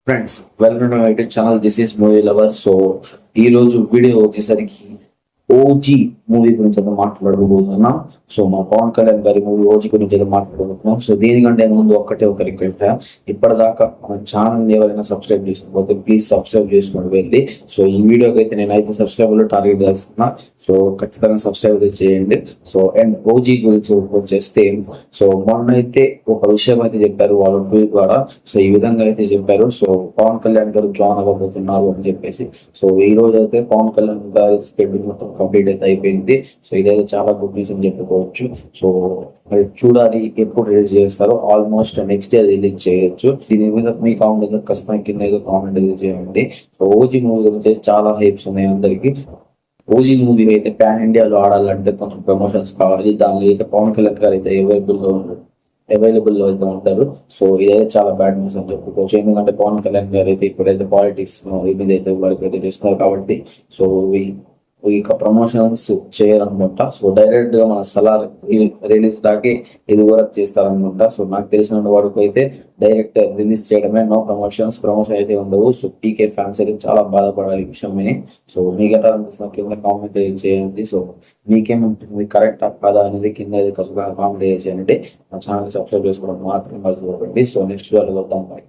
Friends welcome to my YouTube channel. This is movie lover. So ఈ రోజు video వచ్చేసరికి OG movie గురించి అయితే మాట్లాడబోతున్నాం. సో మా పవన్ కళ్యాణ్ గారి మూవీ ఓజీ గురించి అయితే మాట్లాడబోతున్నాం. సో దీనికంటే ముందు ఒక రిక్వెస్ట్, ఇప్పటిదాకా మన ఛానల్ ఎవరైనా సబ్స్క్రైబ్ చేసుకోకపోతే ప్లీజ్ సబ్స్క్రైబ్ చేసుకోండి వెళ్ళి. సో ఈ వీడియోకి అయితే నేను 5 సబ్స్క్రైబర్లు టార్గెట్ చేస్తున్నా. సో ఖచ్చితంగా సబ్స్క్రైబ్ చేయండి. సో అండ్ ఓజీ గురించి వచ్చేస్తే, సో మొన్న అయితే ఒక విషయం అయితే చెప్పారు వాళ్ళ ట్వీట్ ద్వారా. సో ఈ విధంగా అయితే చెప్పారు. సో పవన్ కళ్యాణ్ గారు జాయిన్ అవ్వబోతున్నారు అని చెప్పేసి. సో ఈ రోజు అయితే పవన్ కళ్యాణ్ గారి స్కెడ్యూల్ మొత్తం కంప్లీట్ అయితే అయిపోయింది. సో ఇదైతే చాలా గుడ్ న్యూస్ అని చెప్పుకోవచ్చు. సో మరి చూడాలి ఎప్పుడు రిలీజ్ చేస్తారో. ఆల్మోస్ట్ నెక్స్ట్ ఇయర్ రిలీజ్ చేయొచ్చు. దీని మీద మీ కామెంట్ ఖచ్చితంగా కింద ఏదో కామెంట్ అయితే చేయండి. సో ఓజీ మూవీ గురించి చాలా హైప్స్ ఉన్నాయి అందరికి. ఓజీ మూవీ అయితే పాన్ ఇండియాలో ఆడాలంటే కొంచెం ప్రమోషన్స్ కావాలి. దానిలో అయితే పవన్ కళ్యాణ్ గారు అయితే అవైలబుల్ లో అయితే ఉంటారు. సో ఇదైతే చాలా బ్యాడ్ న్యూస్ అని చెప్పుకోవచ్చు. ఎందుకంటే పవన్ కళ్యాణ్ గారు అయితే ఇప్పుడైతే పాలిటిక్స్ మీద అయితే వర్క్ అయితే చేస్తున్నారు కాబట్టి. సో ఇక ప్రమోషన్స్ చేయరనుకుంటా. సో డైరెక్ట్ గా మన సలార్ రిలీజ్ దాకే ఇది వర్క్ చేస్తారనుకుంటా. సో నాకు తెలిసిన వరకు అయితే డైరెక్ట్ రిలీజ్ చేయడమే, నో ప్రమోషన్ అయితే ఉండవు. సో పీకే ఫ్యాన్స్ అయితే చాలా బాధపడాలి ఈ విషయం విని. సో మీకు ఎట్లా అనిపిస్తున్న కింద కామెంట్ చేయండి. సో మీకేమనిపిస్తుంది, కరెక్ట్ కాదా అనేది కింద కామెంట్ చేయండి. నా ఛానల్ సబ్స్క్రైబ్ చేసుకోవడం మాత్రం మర్చిపోకండి. సో నెక్స్ట్ వీడియోలో వద్దాం. బాయ్.